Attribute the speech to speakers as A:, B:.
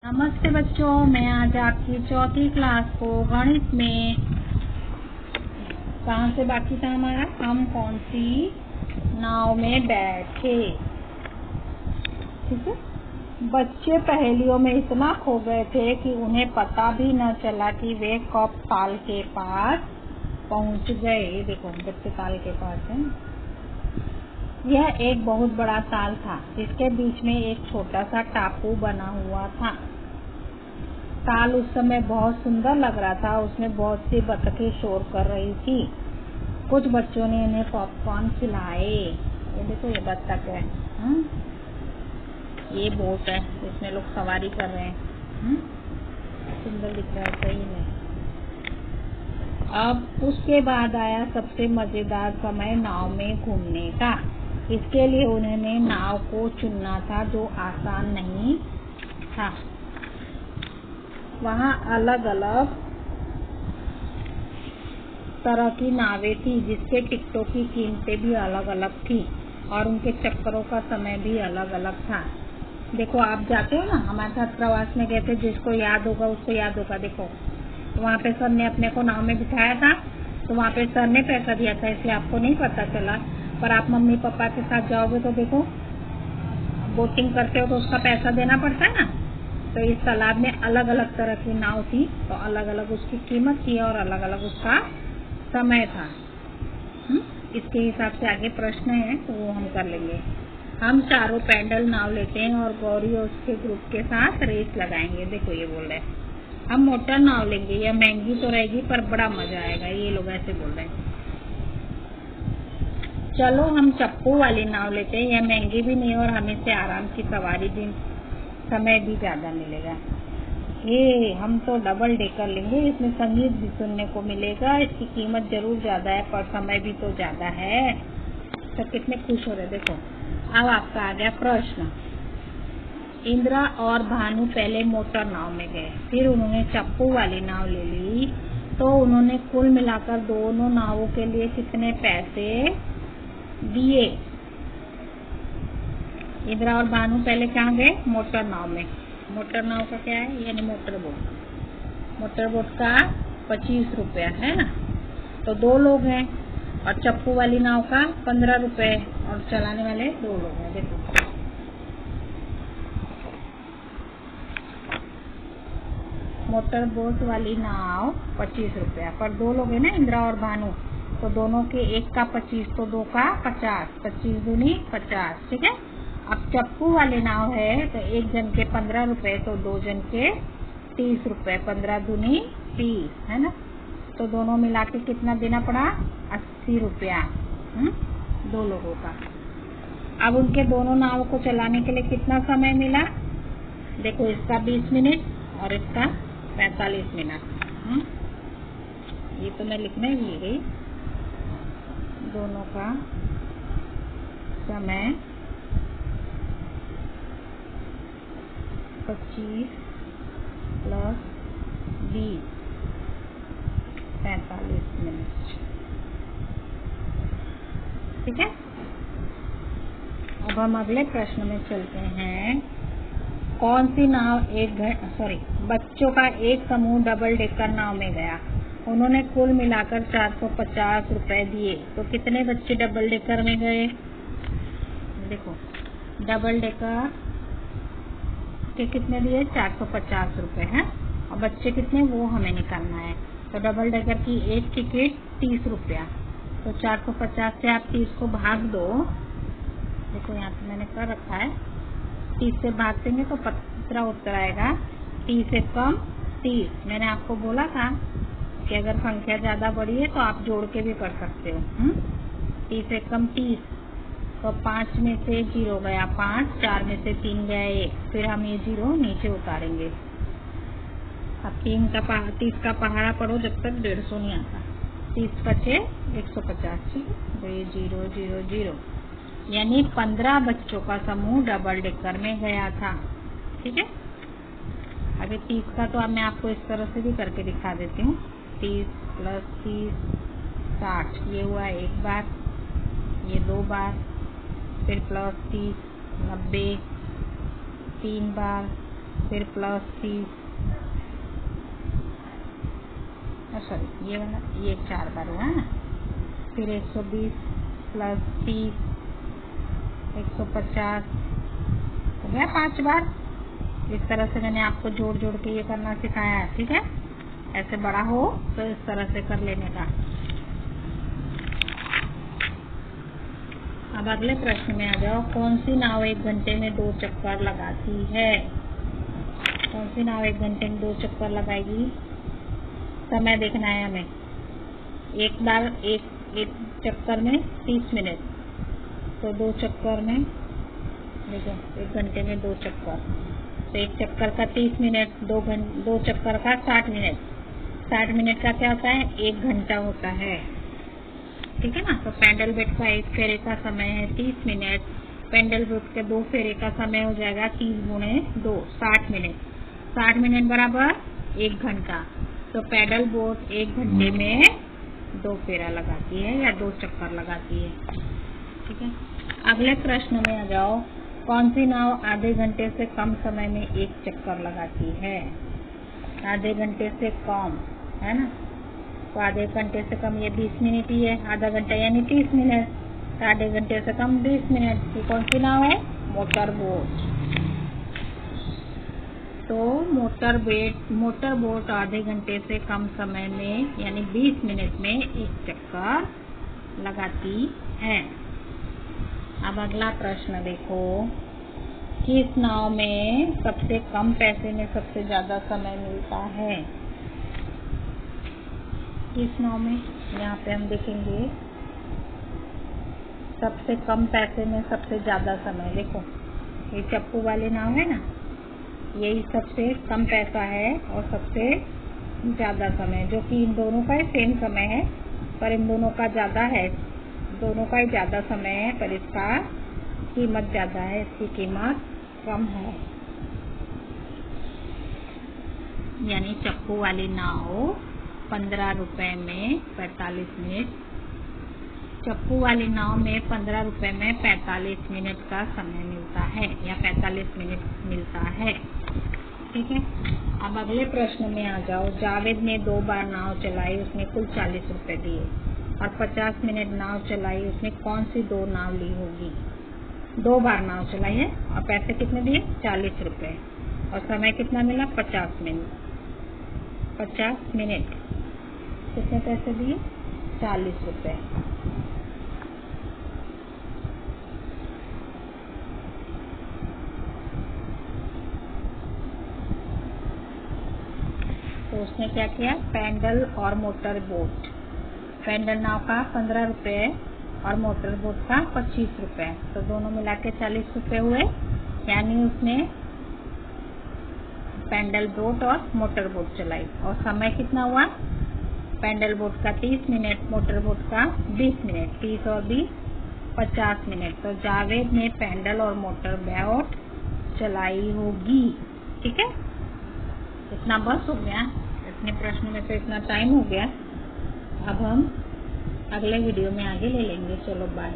A: नमस्ते बच्चों, मैं आज आपकी चौथी क्लास को गणित में कहाँ से बाकी था हमारा, हम कौन सी नाव में बैठे। ठीक है, बच्चे पहेलियों में इतना खो गए थे कि उन्हें पता भी न चला कि वे कब ताल के पास पहुंच गए। देखो बच्चे ताल के पास हैं। यह एक बहुत बड़ा ताल था जिसके बीच में एक छोटा सा टापू बना हुआ था। ताल उस समय बहुत सुंदर लग रहा था। उसमें बहुत सी बतखें शोर कर रही थी। कुछ बच्चों ने इन्हें पॉपकॉर्न खिलाए। ये देखो, ये बतख है, ये बोट है, इसमें लोग सवारी कर रहे हैं। सुंदर दिख रहा है सही में। अब उसके बाद आया सबसे मजेदार समय नाव में घूमने का। इसके लिए उन्होंने नाव को चुनना था जो आसान नहीं था। वहाँ अलग अलग तरह की नावें थी जिसके टिकटों की कीमतें भी अलग अलग थी और उनके चक्करों का समय भी अलग अलग था। देखो, आप जाते हो ना, हमारे साथ प्रवास में गए थे, जिसको याद होगा उसको याद होगा। देखो, वहाँ पे सर ने अपने को नाव में बिठाया था, तो वहाँ पे सर ने पैसा दिया था, इसलिए आपको नहीं पता चला। पर आप मम्मी पापा के साथ जाओगे तो देखो, बोटिंग करते हो तो उसका पैसा देना पड़ता है ना। तो इस तालाब में अलग अलग तरह की नाव थी, तो अलग अलग उसकी कीमत थी और अलग अलग उसका समय था। इसके हिसाब से आगे प्रश्न है तो वो हम कर लेंगे। हम चारों पैडल नाव लेते हैं और गौरी और उसके ग्रुप के साथ रेस लगाएंगे। देखो, ये बोल रहे हैं हम मोटर नाव लेंगे, यह महंगी तो रहेगी पर बड़ा मजा आएगा। ये लोग ऐसे बोल रहे हैं। चलो हम चप्पू वाली नाव लेते हैं, यह महंगी भी नहीं और हमें से आराम की सवारी भी, समय भी ज्यादा मिलेगा। ये हम तो डबल डेकर लेंगे, इसमें संगीत भी सुनने को मिलेगा। इसकी कीमत जरूर ज्यादा है पर समय भी तो ज्यादा है। तो कितने खुश हो रहे। देखो, अब आपका आ गया प्रश्न। इंदिरा और भानु पहले मोटर नाव में गए, फिर उन्होंने चप्पू वाली नाव ले ली। तो उन्होंने कुल मिलाकर दोनों नावों के लिए कितने पैसे दिए। इंदिरा और भानु पहले कहाँ गए, मोटर नाव में। मोटर नाव का क्या है, यानी मोटर बोट। मोटर बोट का 25 रुपया है ना। तो 2 लोग हैं। और चप्पू वाली नाव का 15 रुपए और चलाने वाले 2 लोग हैं। देखो, मोटर बोट वाली नाव 25 रुपया पर 2 लोग हैं ना, इंदिरा और भानु। तो दोनों के एक का 25 तो 2 का 50, 25 दूनी 50। ठीक है। अब चप्पू वाली नाव है तो एक जन के 15 रुपए तो 2 जन के 30 रुपए, 15 दूनी 30 है ना। तो दोनों मिला के कितना देना पड़ा, 80 रुपया 2 लोगों का। अब उनके दोनों नाव को चलाने के लिए कितना समय मिला। देखो, इसका 20 मिनट और इसका 45 मिनट। ये तो मैं लिखने भूल गई। दोनों का समय 25 प्लस 20, 45 मिनट। ठीक है। अब हम अगले प्रश्न में चलते हैं। कौन सी नाव बच्चों का एक समूह डबल डेकर नाव में गया। उन्होंने कुल मिलाकर 450 रुपए दिए। तो कितने बच्चे डबल डेकर में गए। देखो, डबल डेकर के कितने दिए, 450 रुपए है। और बच्चे कितने, वो हमें निकालना है। तो डबल डेकर की एक टिकट 30 रुपया। तो 450 से आप 30 को भाग दो। देखो, यहाँ पे मैंने कर रखा है। 30 से भाग देंगे तो 15 उत्तर आएगा। 30 से कम 30। मैंने आपको बोला था कि अगर संख्या ज्यादा बड़ी है तो आप जोड़ के भी कर सकते हो। 30 से कम 30। तो 5 में से 0 गया 5, 4 में से 3 गया 1। फिर हम ये 0 नीचे उतारेंगे। अब 30 का पहाड़ा पढ़ो जब तक 150 नहीं आता। 30 बचे 150। तो ये 0 0 0, यानी 15 बच्चों का समूह डबल डेकर में गया था। ठीक है। अभी 30 का तो अब मैं आपको इस तरह से भी करके दिखा देती हूँ। 30 प्लस 30 60। ये हुआ एक बार, ये 2 बार, फिर प्लस 30 90 3 बार, फिर प्लस 30, सॉरी ये 4 बार हुआ है ना, फिर 120 प्लस 30 150 हो गया 5 बार। इस तरह से मैंने आपको जोड़ जोड़ के ये करना सिखाया है, ठीक है। ऐसे बड़ा हो तो इस तरह से कर लेने का। अब अगले प्रश्न में आ जाओ। कौन सी नाव 1 घंटे में 2 चक्कर लगाती है? कौन सी नाव 1 घंटे में 2 चक्कर लगाएगी? समय देखना है हमें। एक बार एक चक्कर में 30 मिनट, तो 2 चक्कर में देखो 1 घंटे में 2 चक्कर, तो 1 चक्कर का 30 मिनट, 2 चक्कर का 60 मिनट। 60 मिनट का क्या होता है? 1 घंटा होता है, ठीक है ना। तो पेडल बोट का 1 फेरे का समय है 30 मिनट, पेडल बोट के 2 फेरे का समय हो जाएगा 30 गुणे 2 60 मिनट। 60 मिनट बराबर 1 घंटा। तो पेडल बोट 1 घंटे में 2 फेरा लगाती है या 2 चक्कर लगाती है, ठीक है। अगले प्रश्न में आ जाओ। कौन सी नाव आधे घंटे से कम समय में 1 चक्कर लगाती है? आधे घंटे से कम है ना, तो आधे घंटे से कम ये 20 मिनट ही है। आधा घंटा यानी 30 मिनट, तो आधे घंटे से कम 20 मिनट। ये कौन सी नाव है? Motor boat. तो मोटर बोट आधे घंटे से कम समय में यानी 20 मिनट में 1 चक्कर लगाती है। अब अगला प्रश्न देखो। किस नाव में सबसे कम पैसे में सबसे ज्यादा समय मिलता है? किस नाव में? यहाँ पे हम देखेंगे सबसे कम पैसे में सबसे ज्यादा समय। देखो ये चप्पू वाली नाव है ना, यही सबसे कम पैसा है और सबसे ज्यादा समय, जो कि इन दोनों का सेम समय है पर इन दोनों का ज्यादा है, दोनों का ही ज्यादा समय है पर इसका कीमत ज्यादा है, इसकी कीमत कम है। यानी चप्पू वाली नाव 15 रुपए में 45 मिनट, चप्पू वाली नाव में 15 रुपए में 45 मिनट का समय मिलता है या 45 मिनट मिलता है, ठीक है। अब अगले प्रश्न में आ जाओ। जावेद ने 2 बार नाव चलाई, उसने कुल 40 रुपए दिए और 50 मिनट नाव चलाई, उसने कौन सी 2 नाव ली होगी? 2 बार नाव चलाई है और पैसे कितने दिए? 40 रुपए और समय कितना मिला? 50 मिनट। 50 मिनट कितने पैसे दिए? 40 रुपए। तो उसने क्या किया? पेडल और मोटर बोट, पेडल नाव का 15 रुपए और मोटर बोट का 25 रुपए, तो दोनों मिला के 40 रुपए हुए। यानी उसने पेडल बोट और मोटर बोट चलाई और समय कितना हुआ? पेडल बोट का 30 मिनट, मोटर बोट का 20 मिनट, 30 और 20 50 मिनट। तो जावेद ने पेडल और मोटर बोट चलाई होगी, ठीक है। इतना बस हो गया, इतने प्रश्न में तो इतना टाइम हो गया। अब हम अगले वीडियो में आगे ले लेंगे। चलो बाय।